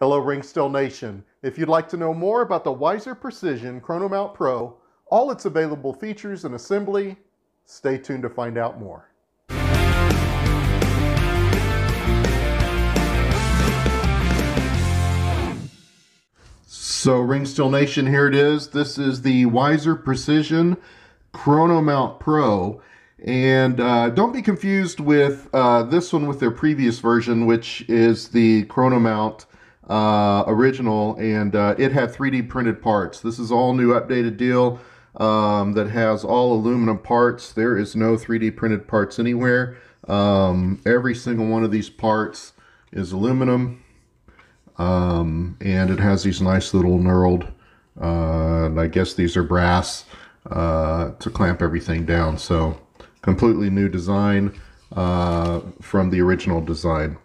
Hello Ringstill Nation. If you'd like to know more about the Wiser Precision Chrono Mount Pro, all its available features and assembly, stay tuned to find out more. So Ringstill Nation, here it is. This is the Wiser Precision Chrono Mount Pro. And don't be confused with this one with their previous version, which is the Chrono Mount original, and it had 3D printed parts. This is all new updated deal that has all aluminum parts. There is no 3D printed parts anywhere. Every single one of these parts is aluminum, and it has these nice little knurled, I guess these are brass to clamp everything down. So completely new design from the original design.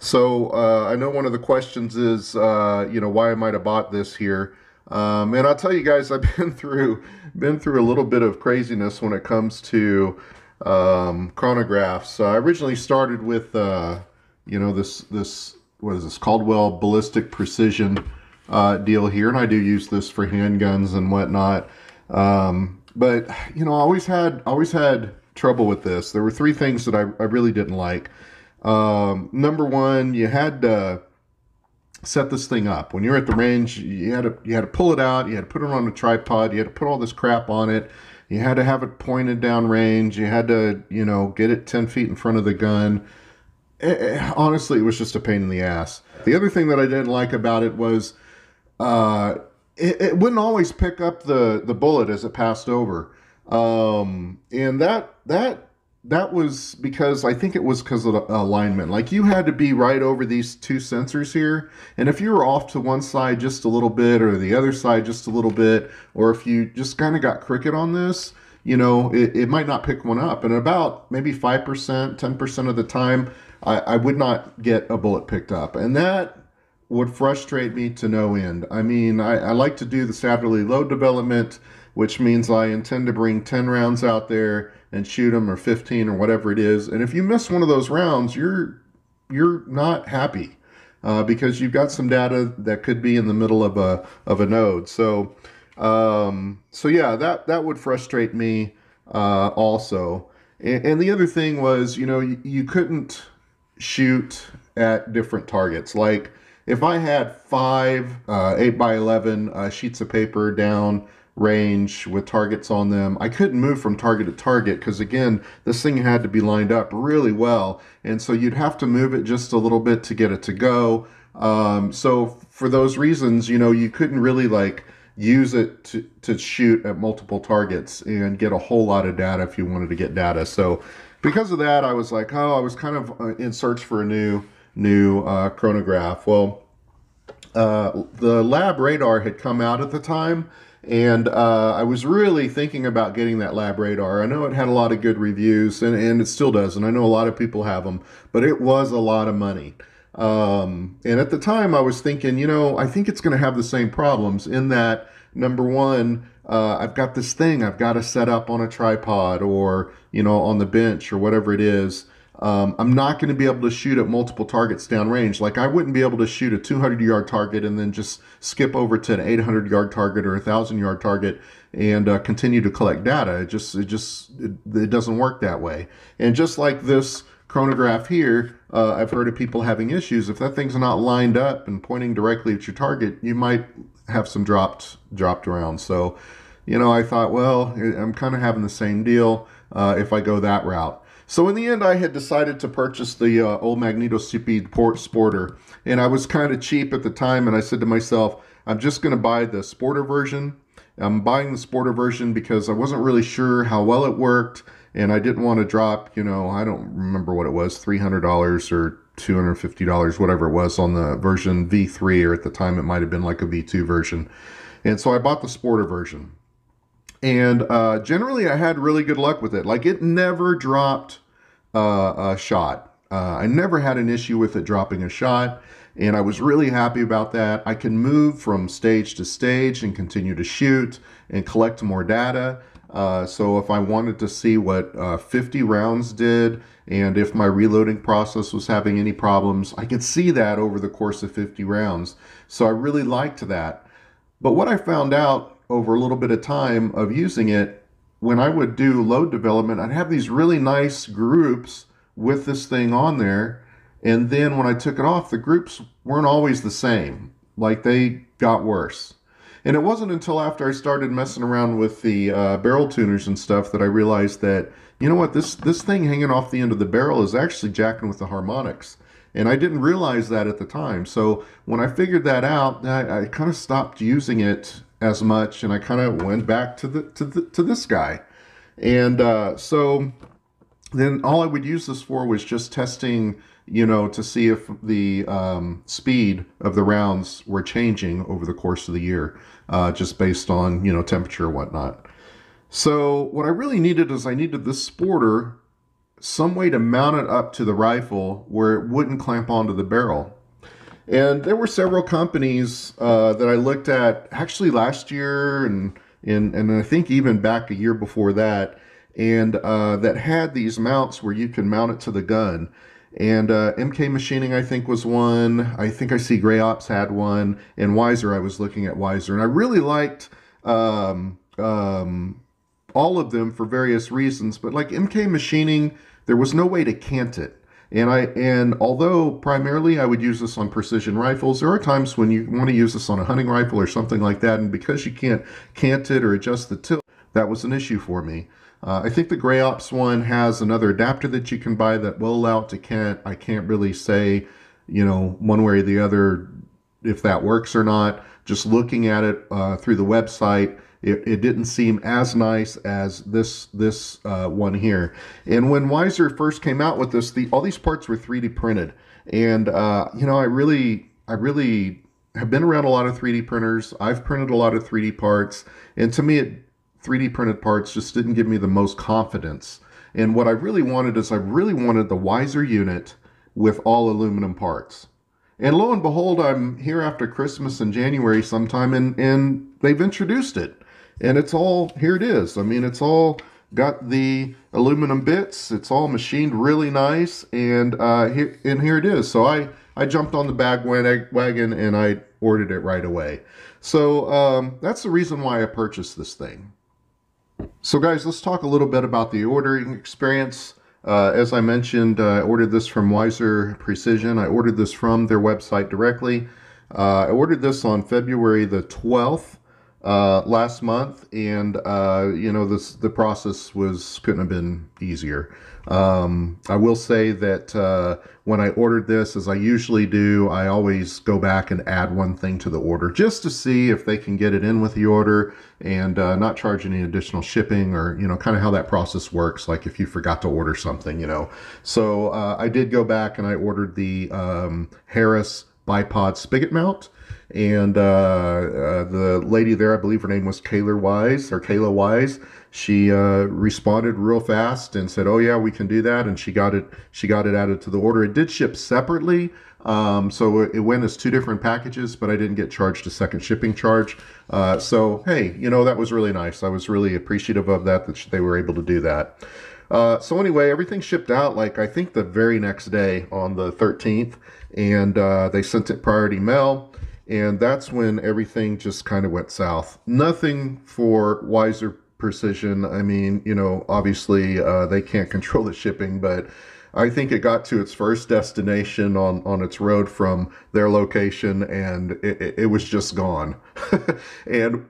So I know one of the questions is, why I might have bought this here. And I'll tell you guys, I've been through a little bit of craziness when it comes to chronographs. I originally started with, this what is this, Caldwell Ballistic Precision deal here, and I do use this for handguns and whatnot. But I always had trouble with this. There were three things that I really didn't like. Number one, you had to set this thing up. When you're at the range, you had to pull it out, you had to put it on a tripod, you had to put all this crap on it, you had to have it pointed down range, you had to, get it 10 feet in front of the gun. Honestly, it was just a pain in the ass. The other thing that I didn't like about it was it wouldn't always pick up the bullet as it passed over. And that was because, I think it was because of the alignment. Like, you had to be right over these two sensors here, and if you were off to one side just a little bit or the other side just a little bit, or if you just kind of got crooked on this, it might not pick one up. And about maybe 5%, 10% of the time, I would not get a bullet picked up, and that would frustrate me to no end. I mean, I like to do the Saturday load development, which means I intend to bring 10 rounds out there and shoot them, or 15 or whatever it is. And if you miss one of those rounds, you're not happy because you've got some data that could be in the middle of a node. So yeah, that would frustrate me also. And the other thing was, you couldn't shoot at different targets. Like, if I had 5 8x11 sheets of paper down range with targets on them, I couldn't move from target to target because, again, this thing had to be lined up really well, and so you'd have to move it just a little bit to get it to go. So for those reasons, you couldn't really use it to shoot at multiple targets and get a whole lot of data if you wanted to get data. So because of that, I was like, I was kind of in search for a new chronograph. Well, the lab radar had come out at the time, and I was really thinking about getting that lab radar. I know it had a lot of good reviews, and it still does, and I know a lot of people have them, but it was a lot of money. And at the time, I was thinking, I think it's going to have the same problems in that, number one, I've got this thing I've got to set up on a tripod or, on the bench or whatever it is. I'm not going to be able to shoot at multiple targets downrange. Like, I wouldn't be able to shoot a 200-yard target and then just skip over to an 800-yard target or a 1,000-yard target and continue to collect data. It doesn't work that way. And just like this chronograph here, I've heard of people having issues. If that thing's not lined up and pointing directly at your target, you might have some dropped rounds. So, I thought, well, I'm kind of having the same deal if I go that route. So in the end, I had decided to purchase the old MagnetoSpeed Sporter, and I was kind of cheap at the time, and I said to myself, I'm just going to buy the Sporter version. I'm buying the Sporter version because I wasn't really sure how well it worked, and I didn't want to drop, I don't remember what it was, $300 or $250, whatever it was, on the version V3, or at the time it might have been like a V2 version. And so I bought the Sporter version. And generally, I had really good luck with it. Like, it never dropped a shot. I never had an issue with it dropping a shot, and I was really happy about that. I can move from stage to stage and continue to shoot and collect more data. So if I wanted to see what 50 rounds did and if my reloading process was having any problems, I could see that over the course of 50 rounds. So I really liked that. But what I found out over a little bit of time of using it, when I would do load development, I'd have these really nice groups with this thing on there. And then when I took it off, the groups weren't always the same. Like they got worse. And it wasn't until after I started messing around with the barrel tuners and stuff that I realized that, you know what, this thing hanging off the end of the barrel is actually jacking with the harmonics. And I didn't realize that at the time. So when I figured that out, I kind of stopped using it as much, and I kind of went back to this guy. And so then all I would use this for was just testing, you know, to see if the speed of the rounds were changing over the course of the year, just based on, you know, temperature or whatnot. So what I really needed is I needed this sporter, some way to mount it up to the rifle where it wouldn't clamp onto the barrel. And there were several companies that I looked at actually last year and I think even back a year before that, and that had these mounts where you can mount it to the gun. And MK Machining, I think, was one. I think I see Gray Ops had one. And Wiser, I was looking at Wiser. And I really liked all of them for various reasons. But like MK Machining, there was no way to cant it. And although primarily I would use this on precision rifles, there are times when you want to use this on a hunting rifle or something like that. And because you can't cant it or adjust the tilt, that was an issue for me. I think the Gray Ops one has another adapter that you can buy that will allow it to cant. I can't really say, you know, one way or the other if that works or not. Just looking at it through the website, it didn't seem as nice as this one here. And when Wiser first came out with this, all these parts were 3D printed. And you know, I really have been around a lot of 3D printers. I've printed a lot of 3D parts, and to me, 3D printed parts just didn't give me the most confidence. And what I really wanted is I really wanted the Wiser unit with all aluminum parts. And lo and behold, I'm here after Christmas in January sometime, and they've introduced it. And it's all, here it is. I mean, it's all got the aluminum bits. It's all machined really nice. And here it is. So I jumped on the wagon and I ordered it right away. So that's the reason why I purchased this thing. So guys, let's talk a little bit about the ordering experience. As I mentioned, I ordered this from Wiser Precision. I ordered this from their website directly. I ordered this on February the 12th last month, and you know, the process couldn't have been easier. I will say that when I ordered this, as I usually do, I always go back and add one thing to the order just to see if they can get it in with the order and not charge any additional shipping, or, you know, kind of how that process works, like if you forgot to order something, you know. So I did go back and I ordered the Harris Bipod spigot mount. And the lady there, I believe her name was Kayla Wise. She responded real fast and said, "Oh yeah, we can do that." And she got it added to the order. It did ship separately, so it went as 2 different packages, but I didn't get charged a second shipping charge. So hey, you know, that was really nice. I was really appreciative of that they were able to do that. So anyway, everything shipped out, like, I think the very next day on the 13th, and they sent it priority mail. And that's when everything just kind of went south. Nothing for Wiser Precision. I mean, you know, obviously they can't control the shipping, but I think it got to its first destination on its road from their location, and it was just gone. And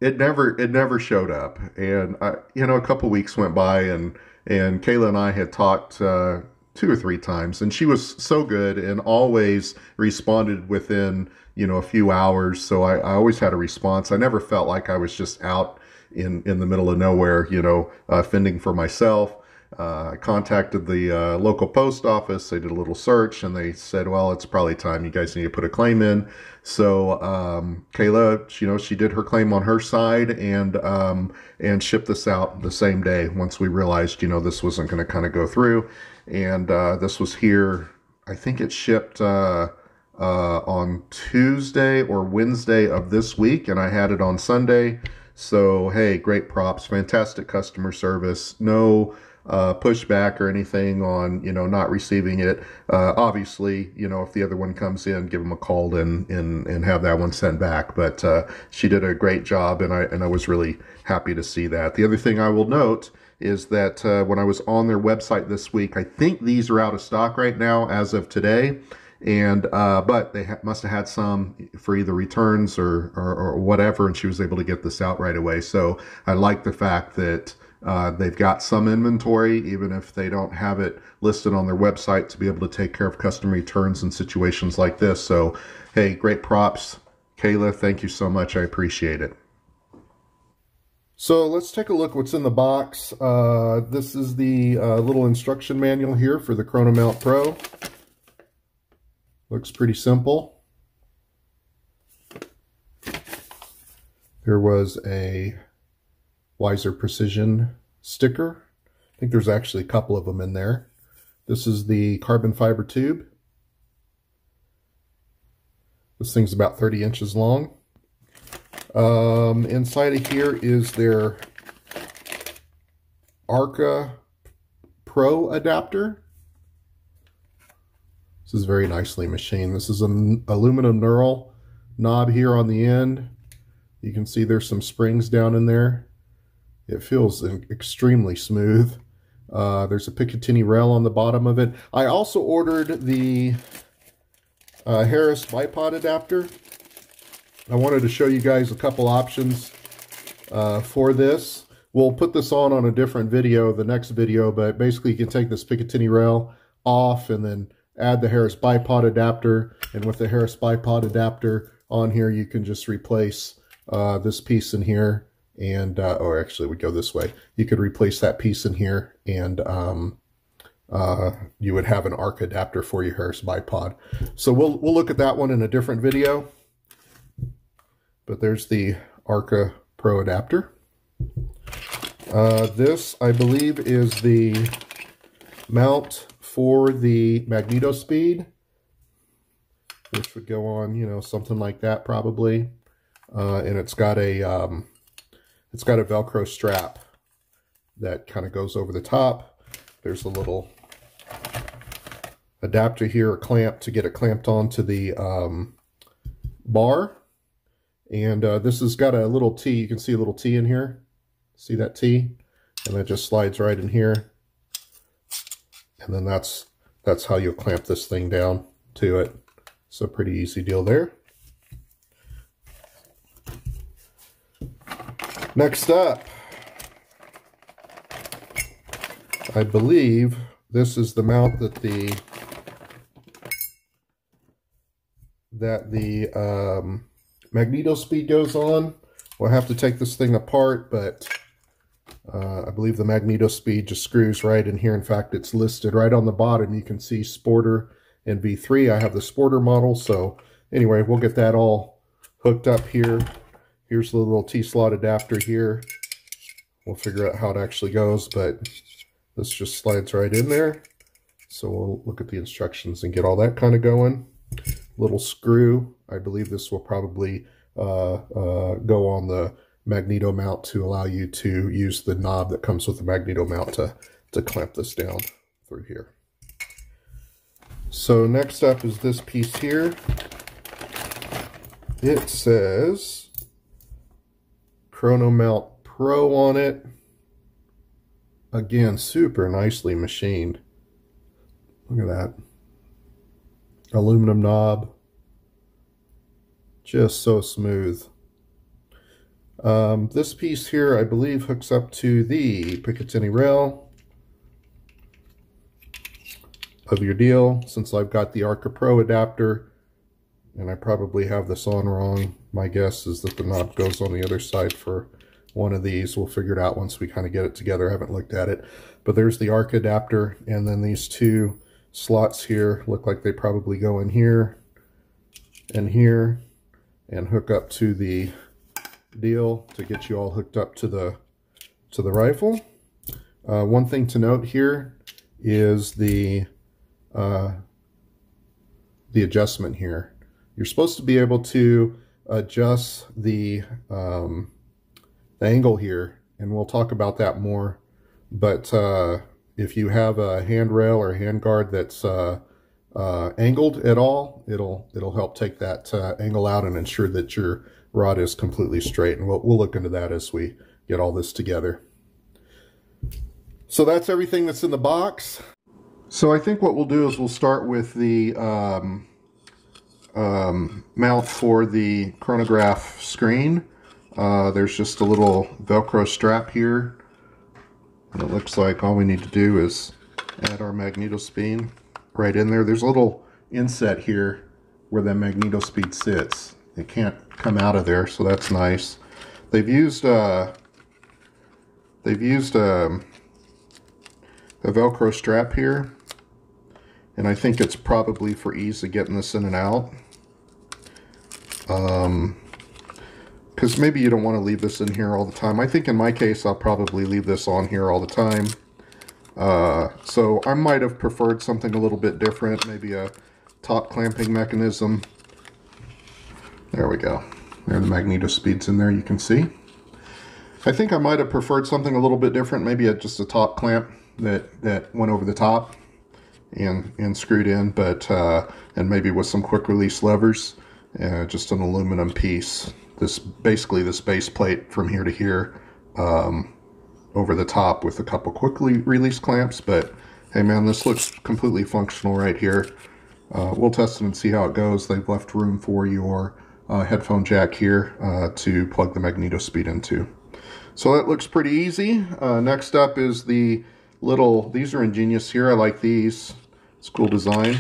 it never showed up. And you know, a couple weeks went by, and Kayla and I had talked 2 or 3 times, and she was so good and always responded within, you know, a few hours. So I always had a response. I never felt like I was just out in the middle of nowhere, you know, fending for myself. I contacted the local post office. They did a little search, and they said, well, it's probably time. You guys need to put a claim in. So Kayla, you know, she did her claim on her side, and shipped this out the same day once we realized, you know, this wasn't going to kind of go through. And this was here, I think it shipped on Tuesday or Wednesday of this week, and I had it on Sunday. So, hey, great props, fantastic customer service. No pushback or anything on, not receiving it. Obviously, if the other one comes in, give them a call and have that one sent back. But she did a great job, and I was really happy to see that. The other thing I will note is that when I was on their website this week, I think these are out of stock right now as of today. And but they must have had some for either returns or whatever, and she was able to get this out right away. So I like the fact that they've got some inventory, even if they don't have it listed on their website, to be able to take care of custom returns in situations like this. So hey, great props, Kayla. Thank you so much. I appreciate it. So let's take a look what's in the box. This is the little instruction manual here for the Chrono Mount Pro. Looks pretty simple. There was a Wiser Precision sticker. I think there's actually a couple of them in there. This is the carbon fiber tube. This thing's about 30 inches long. Inside of here is their Arca Pro adapter. This is very nicely machined. This is an aluminum knurl knob here on the end. You can see there's some springs down in there. It feels extremely smooth. There's a Picatinny rail on the bottom of it. I also ordered the Harris Bipod adapter. I wanted to show you guys a couple options for this. We'll put this on a different video, the next video, but basically you can take this Picatinny rail off and then add the Harris Bipod adapter, and with the Harris Bipod adapter on here, you can just replace this piece in here, and or actually we go this way. You could replace that piece in here, and you would have an ARC adapter for your Harris Bipod. So we'll look at that one in a different video. But there's the Arca Pro adapter. This, I believe, is the mount for the MagnetoSpeed, which would go on, something like that probably. And it's got a Velcro strap that kind of goes over the top. There's a little adapter here, a clamp to get it clamped onto the bar. And this has got a little T. You can see a little T in here. See that T? And that just slides right in here. And then that's how you'll clamp this thing down to it. So pretty easy deal there. Next up, I believe this is the mount that the MagnetoSpeed goes on. We'll have to take this thing apart, but I believe the MagnetoSpeed just screws right in here. In fact, it's listed right on the bottom. You can see Sporter and V3. I have the Sporter model, so anyway, we'll get that all hooked up here. Here's the little T-slot adapter here. We'll figure out how it actually goes, but this just slides right in there. So we'll look at the instructions and get all that kind of going. Little screw. I believe this will probably go on the magneto mount to allow you to use the knob that comes with the magneto mount to clamp this down through here. So next up is this piece here. It says Chrono Mount Pro on it. Again, super nicely machined. Look at that. Aluminum knob. Just so smooth. This piece here, I believe, hooks up to the Picatinny rail of your deal. Since I've got the Arca Pro adapter, and I probably have this on wrong, my guess is that the knob goes on the other side for one of these. We'll figure it out once we kind of get it together. I haven't looked at it. But there's the Arca adapter, and then these two slots here look like they probably go in here and here and hook up to the deal to get you all hooked up to the rifle. One thing to note here is the adjustment here. You're supposed to be able to adjust the angle here, and we'll talk about that more. But if you have a handrail or handguard that's angled at all, it'll help take that angle out and ensure that your rod is completely straight. And we'll look into that as we get all this together. So that's everything that's in the box. So I think what we'll do is we'll start with the mount for the chronograph screen. There's just a little Velcro strap here, and it looks like all we need to do is add our MagnetoSpeed right in there. There's a little inset here where the MagnetoSpeed sits. It can't come out of there, so that's nice. They've used a Velcro strap here, and I think it's probably for ease of getting this in and out. Because maybe you don't want to leave this in here all the time. I think in my case I'll probably leave this on here all the time. So I might have preferred something a little bit different, maybe a top clamping mechanism. There we go. There, the MagnetoSpeed's in there, you can see. I think I might have preferred something a little bit different, maybe just a top clamp that went over the top and screwed in, but and maybe with some quick release levers, just an aluminum piece. Basically this base plate from here to here, over the top with a couple quick release clamps. But hey man, this looks completely functional right here. We'll test it and see how it goes. They've left room for your headphone jack here to plug the MagnetoSpeed into. So that looks pretty easy. Next up is the little, these are ingenious here. I like these. It's a cool design.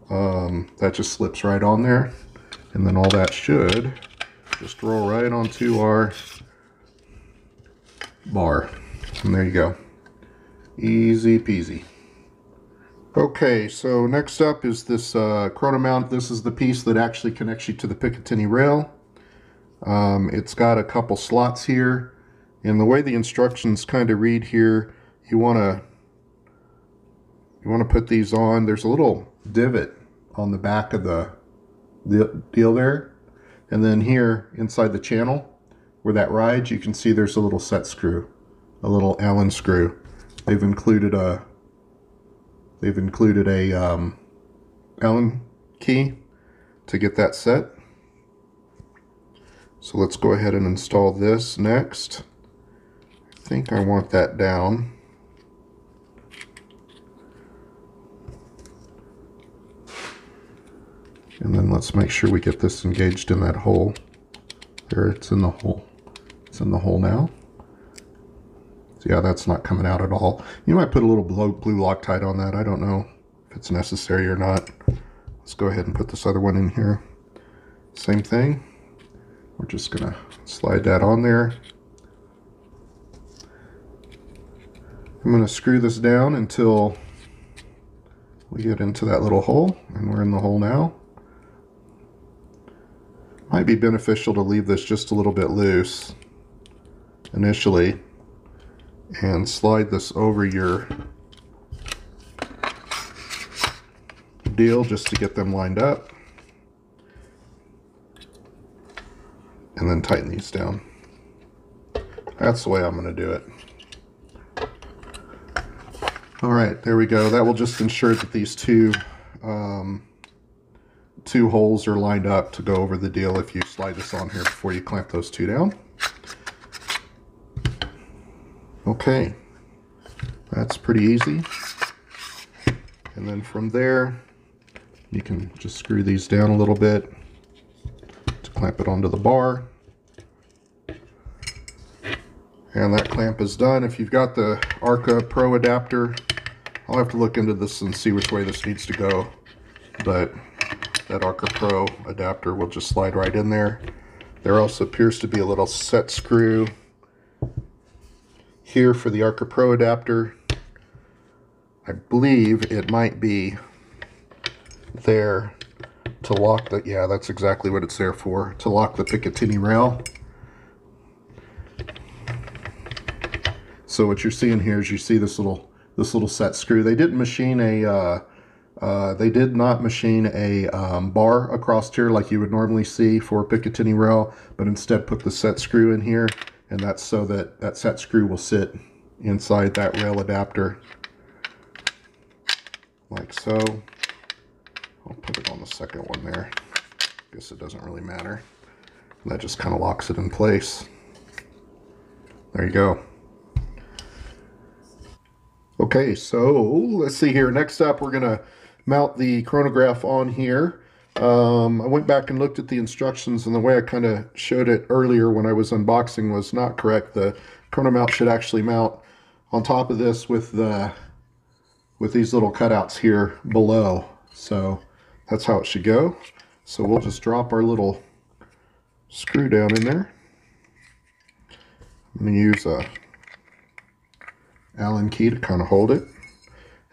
That just slips right on there. And then all that should just roll right onto our bar. And there you go. Easy peasy. Okay, so next up is this Chrono Mount. This is the piece that actually connects you to the Picatinny rail. It's got a couple slots here. And the way the instructions kind of read here, you want to put these on. There's a little divot on the back of the deal there, and then here inside the channel where that rides, you can see there's a little set screw, a little Allen screw. They've included a Allen key to get that set. So let's go ahead and install this next. I think I want that down. And then let's make sure we get this engaged in that hole. There, it's in the hole. It's in the hole now. So yeah, that's not coming out at all. You might put a little blue Loctite on that. I don't know if it's necessary or not. Let's go ahead and put this other one in here. Same thing. We're just gonna slide that on there. I'm gonna screw this down until we get into that little hole, and we're in the hole now. Might be beneficial to leave this just a little bit loose initially and slide this over your deal just to get them lined up, and then tighten these down. That's the way I'm going to do it. Alright, there we go. That will just ensure that these two holes are lined up to go over the deal if you slide this on here before you clamp those two down. Okay, that's pretty easy. And then from there, you can just screw these down a little bit to clamp it onto the bar. And that clamp is done. If you've got the Arca Pro adapter, I'll have to look into this and see which way this needs to go. But that Arca Pro adapter will just slide right in there. There also appears to be a little set screw here for the Arca Pro adapter. I believe it might be there to lock the, yeah, that's exactly what it's there for, to lock the Picatinny rail. So what you're seeing here is you see this little set screw. They didn't machine a they did not machine a bar across here like you would normally see for a Picatinny rail, but instead put the set screw in here, and that's so that that set screw will sit inside that rail adapter like so. I'll put it on the second one there. Guess it doesn't really matter. That just kind of locks it in place. There you go. Okay, so let's see here. Next up, we're going to mount the chronograph on here. I went back and looked at the instructions, and the way I kind of showed it earlier when I was unboxing was not correct. The Chrono Mount should actually mount on top of this with these little cutouts here below. So that's how it should go. So we'll just drop our little screw down in there. I'm going to use a Allen key to kind of hold it.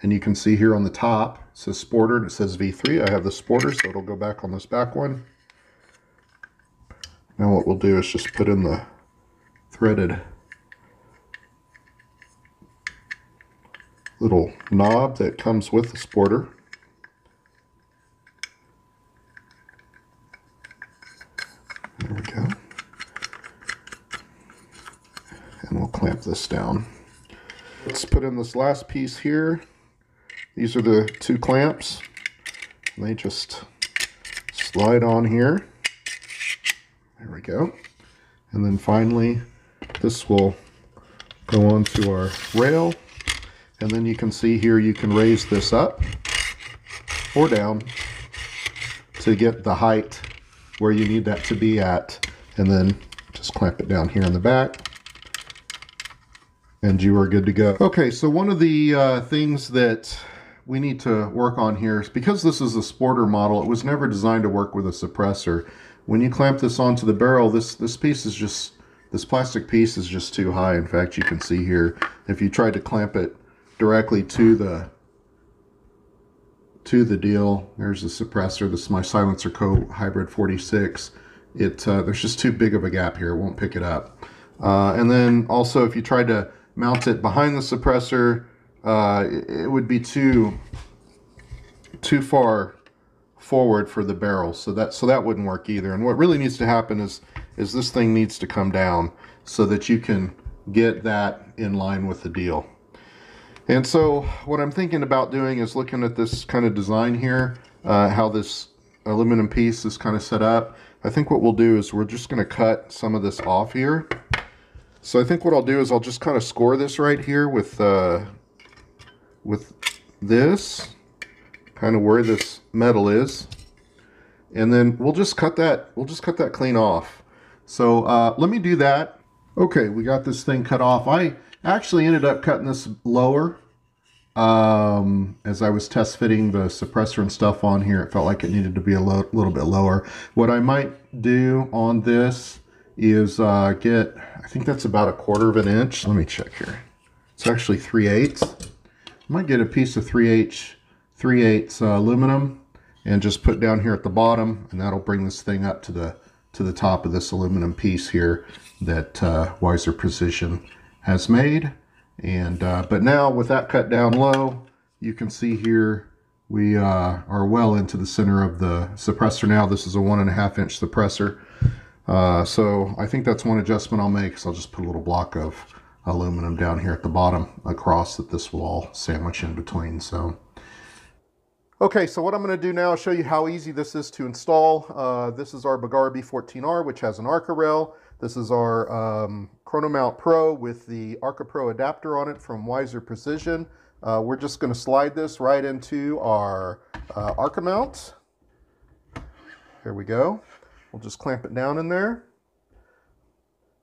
And you can see here on the top, it says Sporter and it says V3. I have the Sporter, so it'll go back on this back one. Now what we'll do is just put in the threaded little knob that comes with the Sporter. There we go. And we'll clamp this down. Let's put in this last piece here. These are the two clamps. And they just slide on here. There we go. And then finally, this will go onto our rail. And then you can see here, you can raise this up or down to get the height where you need that to be at. And then just clamp it down here in the back. And you are good to go. Okay, so one of the things that we need to work on here is, because this is a Sporter model, it was never designed to work with a suppressor. When you clamp this onto the barrel, this piece is just, this plastic piece is just too high. In fact, you can see here, if you tried to clamp it directly to the deal, there's the suppressor. This is my Silencer Co. Hybrid 46. There's just too big of a gap here. It won't pick it up. And then also, if you tried to mount it behind the suppressor, it would be too far forward for the barrel, so that wouldn't work either. And what really needs to happen is this thing needs to come down so that you can get that in line with the deal. And so what I'm thinking about doing is looking at this kind of design here, how this aluminum piece is kind of set up. I think what we'll do is we're just going to cut some of this off here. So I think what I'll do is I'll just kind of score this right here with this, kind of where this metal is, and then we'll just cut that clean off. So let me do that. Okay, we got this thing cut off. I actually ended up cutting this lower as I was test fitting the suppressor and stuff on here. It felt like it needed to be a little bit lower. What I might do on this is get, I think that's about 1/4 of an inch. Let me check here. It's actually 3/8. I might get a piece of 3/8 aluminum and just put down here at the bottom, and that'll bring this thing up to the top of this aluminum piece here that Wiser Precision has made. And but now with that cut down low, you can see here we are well into the center of the suppressor now. This is a 1.5 inch suppressor. So I think that's one adjustment I'll make, so I'll just put a little block of aluminum down here at the bottom across that this will all sandwich in between. So okay, so what I'm going to do now is show you how easy this is to install. This is our Bagara B14R, which has an Arca rail. This is our Chrono Mount Pro with the Arca Pro adapter on it from Wiser Precision. We're just going to slide this right into our Arca mount. Here we go. We'll just clamp it down in there.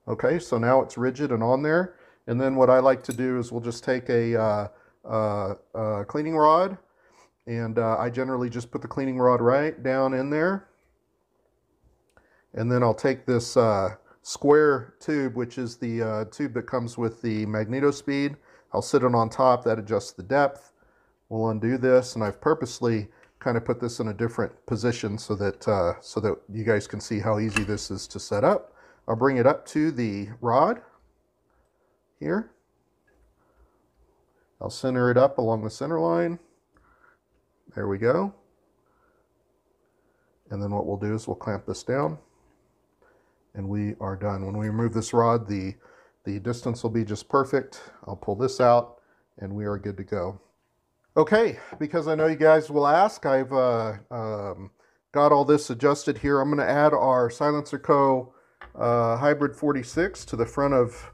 Okay, so now it's rigid and on there. And then what I like to do is we'll just take a cleaning rod, and I generally just put the cleaning rod right down in there. And then I'll take this square tube, which is the tube that comes with the MagnetoSpeed. I'll sit it on top. That adjusts the depth. We'll undo this, and I've purposely kind of put this in a different position so that you guys can see how easy this is to set up. I'll bring it up to the rod here. I'll center it up along the center line. There we go. And then what we'll do is we'll clamp this down. and we are done. When we remove this rod, the distance will be just perfect. I'll pull this out and we are good to go. Okay, because I know you guys will ask, I've got all this adjusted here. I'm going to add our Silencer Co. Hybrid 46 to the front of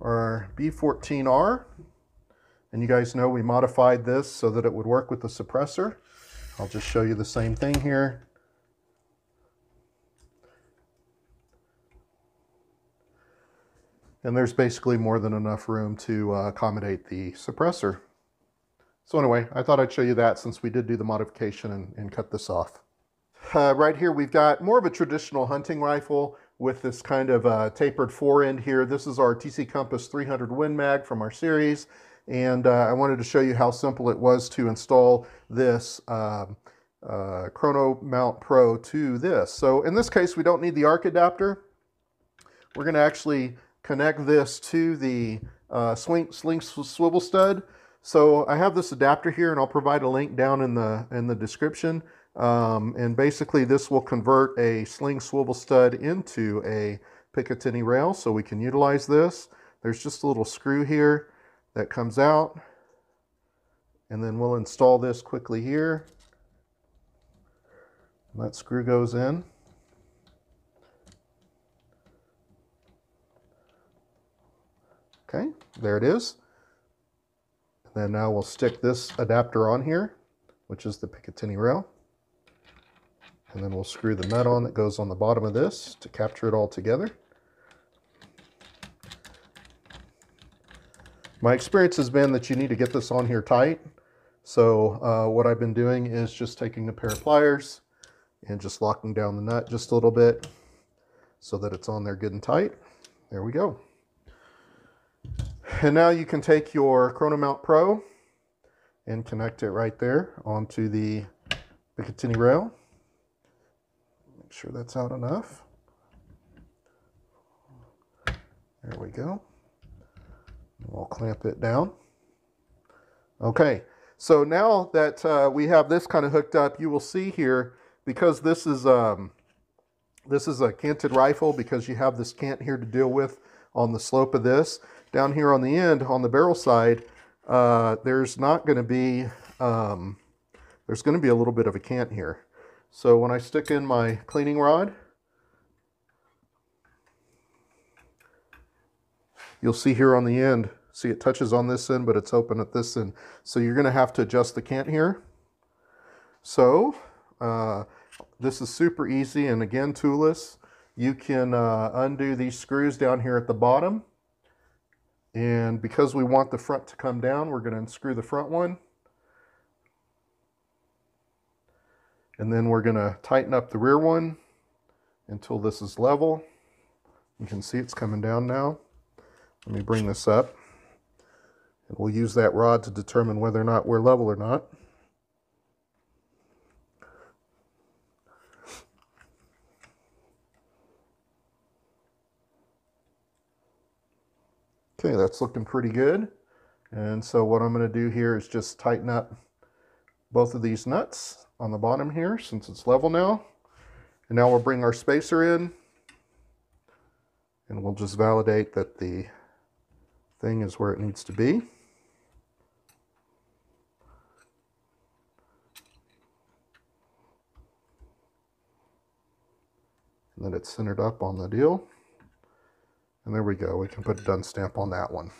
our B14R. And you guys know we modified this so that it would work with the suppressor. I'll just show you the same thing here. And there's basically more than enough room to accommodate the suppressor. So anyway, I thought I'd show you that since we did do the modification and cut this off. Right here we've got more of a traditional hunting rifle with this kind of tapered forend here. This is our TC Compass 300 Win Mag from our series. And I wanted to show you how simple it was to install this Chrono Mount Pro to this. So in this case, we don't need the arc adapter. We're going to actually connect this to the sling swivel stud. So I have this adapter here, and I'll provide a link down in the description. And basically, this will convert a sling swivel stud into a Picatinny rail, so we can utilize this. There's just a little screw here that comes out, and then we'll install this quickly here. And that screw goes in. Okay, there it is. And then now we'll stick this adapter on here, which is the Picatinny rail. And then we'll screw the nut on that goes on the bottom of this to capture it all together. My experience has been that you need to get this on here tight. So what I've been doing is just taking a pair of pliers and just locking down the nut just a little bit so that it's on there good and tight. There we go. And now you can take your Chrono Mount Pro and connect it right there onto the Picatinny rail. Make sure that's out enough. There we go. We'll clamp it down. Okay, so now that we have this kind of hooked up, you will see here, because this is a canted rifle, because you have this cant here to deal with on the slope of this. Down here on the end, on the barrel side, there's going to be a little bit of a cant here. So when I stick in my cleaning rod, you'll see here on the end, see it touches on this end, but it's open at this end. So you're going to have to adjust the cant here. So this is super easy, and again, toolless. You can undo these screws down here at the bottom. And because we want the front to come down, we're going to unscrew the front one. And then we're going to tighten up the rear one until this is level. You can see it's coming down now. Let me bring this up. And we'll use that rod to determine whether or not we're level or not. Okay, that's looking pretty good. And so what I'm going to do here is just tighten up both of these nuts on the bottom here, since it's level now. And now we'll bring our spacer in, and we'll just validate that the thing is where it needs to be. And then it's centered up on the deal. And there we go. We can put a done stamp on that one.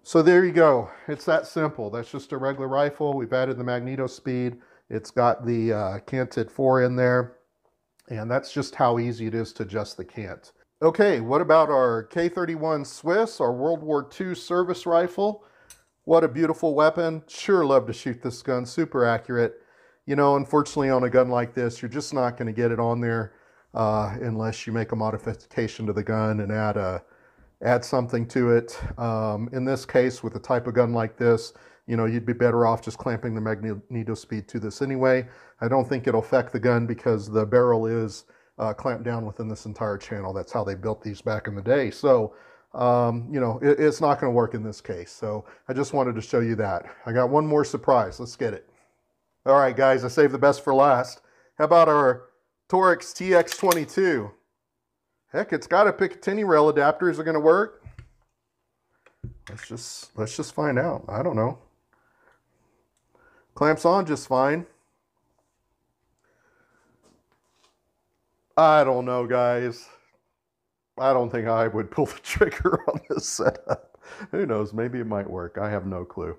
So there you go. It's that simple. That's just a regular rifle. We've added the MagnetoSpeed. It's got the canted fore in there. And that's just how easy it is to adjust the cant. Okay, what about our K31 Swiss, our World War II service rifle? What a beautiful weapon. Sure love to shoot this gun. Super accurate. You know, unfortunately on a gun like this, you're just not going to get it on there unless you make a modification to the gun and add something to it. In this case, with a type of gun like this, you know, you'd be better off just clamping the MagnetoSpeed to this anyway. I don't think it'll affect the gun because the barrel is clamped down within this entire channel. That's how they built these back in the day. So, you know, it's not going to work in this case. So I just wanted to show you that. I got one more surprise. Let's get it. All right, guys, I saved the best for last. How about our Torx TX22? Heck, it's got a Picatinny rail adapter. Is it going to work? Let's just find out. I don't know. Clamps on just fine. I don't know, guys. I don't think I would pull the trigger on this setup. Who knows? Maybe it might work. I have no clue.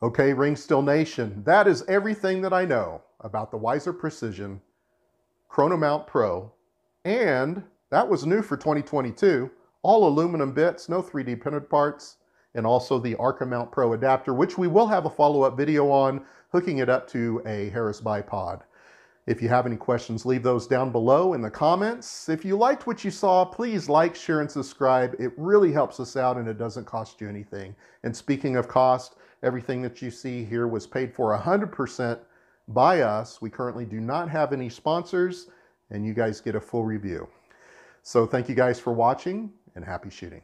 Okay, Ring Still Nation. That is everything that I know about the Weiser Precision Chrono Mount Pro. And that was new for 2022. All aluminum bits, no 3D printed parts, and also the Arca Mount Pro adapter, which we will have a follow-up video on, hooking it up to a Harris Bipod. If you have any questions, leave those down below in the comments. If you liked what you saw, please like, share, and subscribe. It really helps us out and it doesn't cost you anything. And speaking of cost, everything that you see here was paid for 100% by us. We currently do not have any sponsors, and you guys get a full review. So thank you guys for watching, and happy shooting.